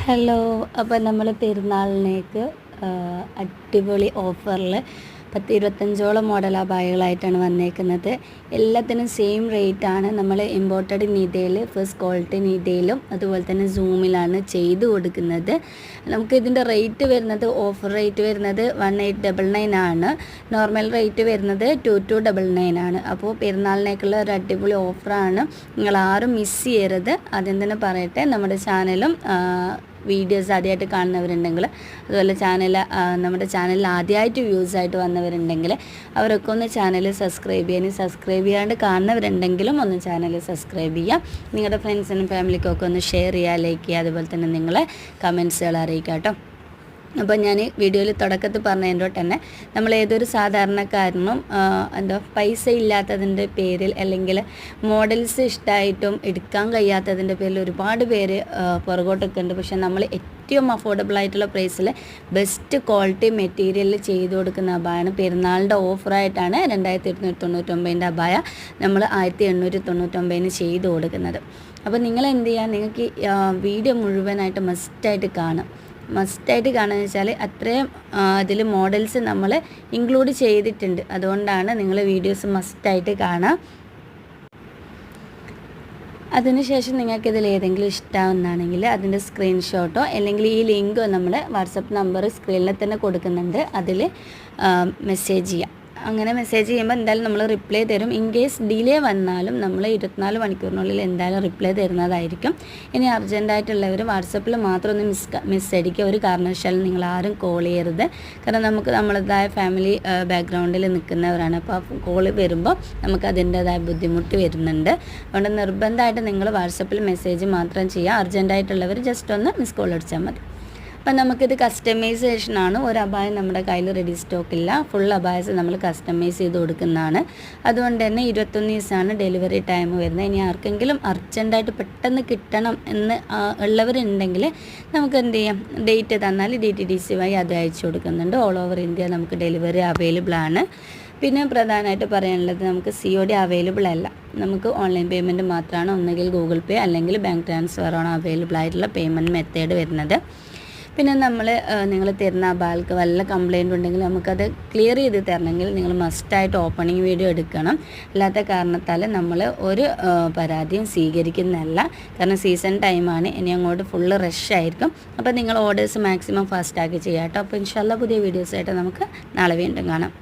Hello. അപ്പോൾ നമ്മൾ പെരുന്നാളിനേക്ക് അടിപൊളി ഓഫറിൽ 10-25ഓളം മോഡൽ അബായകളായിട്ടാണ് വന്നേക്കുന്നത്. എല്ലാത്തിനും സെയിം റേറ്റാണ്. നമ്മൾ ഇമ്പോർട്ടഡ് നീതയിൽ ഫസ്റ്റ് ക്വാളിറ്റി നീതയിലും അതുപോലെ തന്നെ സൂമിലാണ് ചെയ്തു കൊടുക്കുന്നത്. നമുക്ക് ഇതിൻ്റെ റേറ്റ് വരുന്നത് ഓഫർ റേറ്റ് വരുന്നത് 1899 ആണ്. നോർമൽ റേറ്റ് വരുന്നത് 2299 ആണ്. അപ്പോൾ പെരുന്നാളിനേക്കുള്ള ഒരു അടിപൊളി ഓഫറാണ്. നിങ്ങളാരും മിസ് ചെയ്യരുത്. ആദ്യം തന്നെ പറയട്ടെ, നമ്മുടെ ചാനലും വീഡിയോസ് ആദ്യമായിട്ട് കാണുന്നവരുണ്ടെങ്കിൽ, അതുപോലെ നമ്മുടെ ചാനലിൽ ആദ്യമായിട്ട് വ്യൂസ് ആയിട്ട് വന്നവരുണ്ടെങ്കിൽ അവരൊക്കെ ഒന്ന് ചാനൽ സബ്സ്ക്രൈബ് ചെയ്യാൻ, സബ്സ്ക്രൈബ് ചെയ്യാണ്ട് കാണുന്നവരുണ്ടെങ്കിലും ഒന്ന് ചാനൽ സബ്സ്ക്രൈബ് ചെയ്യാം. നിങ്ങളുടെ ഫ്രണ്ട്സിനും ഫാമിലിക്കൊക്കെ ഒന്ന് ഷെയർ ചെയ്യുക, ലൈക്ക് ചെയ്യുക, അതുപോലെ തന്നെ നിങ്ങളെ കമൻസുകൾ അറിയിക്കുക കേട്ടോ. അപ്പോൾ ഞാൻ വീഡിയോയിൽ തുടക്കത്തിൽ പറഞ്ഞതിൻ്റെ തന്നെ നമ്മൾ ഏതൊരു സാധാരണക്കാരനും പൈസ ഇല്ലാത്തതിൻ്റെ പേരിൽ അല്ലെങ്കിൽ മോഡൽസ് ഇഷ്ടമായിട്ടും എടുക്കാൻ കഴിയാത്തതിൻ്റെ പേരിൽ ഒരുപാട് പേര് പുറകോട്ടൊക്കെ ഉണ്ട്. പക്ഷേ നമ്മൾ ഏറ്റവും അഫോർഡബിൾ ആയിട്ടുള്ള പ്രൈസിൽ ബെസ്റ്റ് ക്വാളിറ്റി മെറ്റീരിയൽ ചെയ്തു കൊടുക്കുന്ന അബായാണ്. പെരുന്നാളിൻ്റെ ഓഫറായിട്ടാണ് 2299 അബായ നമ്മൾ 1899 ചെയ്തു കൊടുക്കുന്നത്. അപ്പോൾ നിങ്ങൾ എന്ത് ചെയ്യുക, നിങ്ങൾക്ക് വീഡിയോ മുഴുവനായിട്ട് മസ്റ്റായിട്ട് കാണുകയെന്ന് വെച്ചാൽ അത്രയും അതിൽ മോഡൽസ് നമ്മൾ ഇൻക്ലൂഡ് ചെയ്തിട്ടുണ്ട്. അതുകൊണ്ടാണ് നിങ്ങൾ വീഡിയോസ് മസ്റ്റായിട്ട് കാണുക. അതിനുശേഷം നിങ്ങൾക്കിതിൽ ഏതെങ്കിലും ഇഷ്ടമാവുന്നതാണെങ്കിൽ അതിൻ്റെ സ്ക്രീൻഷോട്ടോ അല്ലെങ്കിൽ ഈ ലിങ്കോ നമ്മൾ വാട്സപ്പ് നമ്പർ സ്ക്രീനിൽ തന്നെ കൊടുക്കുന്നുണ്ട്, അതിൽ മെസ്സേജ് ചെയ്യാം. അങ്ങനെ മെസ്സേജ് ചെയ്യുമ്പോൾ എന്തായാലും നമ്മൾ റിപ്ലൈ തരും. ഇൻ കേസ് ഡിലേ വന്നാലും നമ്മൾ 24 മണിക്കൂറിനുള്ളിൽ എന്തായാലും റിപ്ലൈ തരുന്നതായിരിക്കും. ഇനി അർജൻറ്റായിട്ടുള്ളവർ വാട്സപ്പിൽ മാത്രം ഒന്ന് മിസ് അടിക്കുക. ഒരു കാരണവശാലും നിങ്ങൾ ആരും കോൾ ചെയ്യരുത്. കാരണം നമുക്ക് നമ്മളതായ ഫാമിലി ബാക്ക്ഗ്രൗണ്ടിൽ നിൽക്കുന്നവരാണ്. അപ്പോൾ ആ കോൾ വരുമ്പോൾ നമുക്ക് അതിൻ്റേതായ ബുദ്ധിമുട്ട് വരുന്നുണ്ട്. അതുകൊണ്ട് നിർബന്ധമായിട്ട് നിങ്ങൾ വാട്സപ്പിൽ മെസ്സേജ് മാത്രം ചെയ്യുക. അർജൻറ്റായിട്ടുള്ളവർ ജസ്റ്റ് ഒന്ന് മിസ് കോൾ അടിച്ചാൽ മതി. അപ്പം നമുക്കിത് കസ്റ്റമൈസേഷനാണ്. ഒരു അബായം നമ്മുടെ കയ്യിൽ റെഡി സ്റ്റോക്കില്ല. ഫുൾ അബായസ് നമ്മൾ കസ്റ്റമൈസ് ചെയ്ത് കൊടുക്കുന്നതാണ്. അതുകൊണ്ട് തന്നെ 21 ദിവസമാണ് ഡെലിവറി ടൈം വരുന്നത്. ഇനി ആർക്കെങ്കിലും അർജൻറ്റായിട്ട് പെട്ടെന്ന് കിട്ടണം എന്ന് ഉള്ളവരുണ്ടെങ്കിൽ നമുക്ക് എന്ത് ചെയ്യാം, ഡേറ്റ് തന്നാൽ DTDC വഴി അത് അയച്ചു കൊടുക്കുന്നുണ്ട്. ഓൾ ഓവർ ഇന്ത്യ നമുക്ക് ഡെലിവറി അവൈലബിൾ ആണ്. പിന്നെ പ്രധാനമായിട്ട് പറയാനുള്ളത്, നമുക്ക് COD അവൈലബിൾ അല്ല. നമുക്ക് ഓൺലൈൻ പേയ്മെൻറ്റ് മാത്രമാണ്. ഒന്നുകിൽ ഗൂഗിൾ പേ അല്ലെങ്കിൽ ബാങ്ക് ട്രാൻസ്ഫറാണ് അവൈലബിൾ ആയിട്ടുള്ള പേയ്മെൻറ്റ് മെത്തേഡ് വരുന്നത്. പിന്നെ നിങ്ങൾ തരുന്ന അബായക്ക് വല്ല കംപ്ലയിൻ്റ് ഉണ്ടെങ്കിൽ നമുക്കത് ക്ലിയർ ചെയ്ത് തരണമെങ്കിൽ നിങ്ങൾ മസ്റ്റായിട്ട് ഓപ്പണിംഗ് വീഡിയോ എടുക്കണം. അല്ലാത്ത കാരണത്താൽ നമ്മൾ ഒരു പരാതിയും സ്വീകരിക്കുന്നതല്ല. കാരണം സീസൺ ടൈമാണ്, ഇനി അങ്ങോട്ട് ഫുള്ള് റഷ് ആയിരിക്കും. അപ്പോൾ നിങ്ങൾ ഓർഡേഴ്സ് മാക്സിമം ഫാസ്റ്റാക്കി ചെയ്യാം കേട്ടോ. അപ്പോൾ ഇൻഷാല്ലാ പുതിയ വീഡിയോസായിട്ട് നമുക്ക് നാളെ വീണ്ടും കാണാം.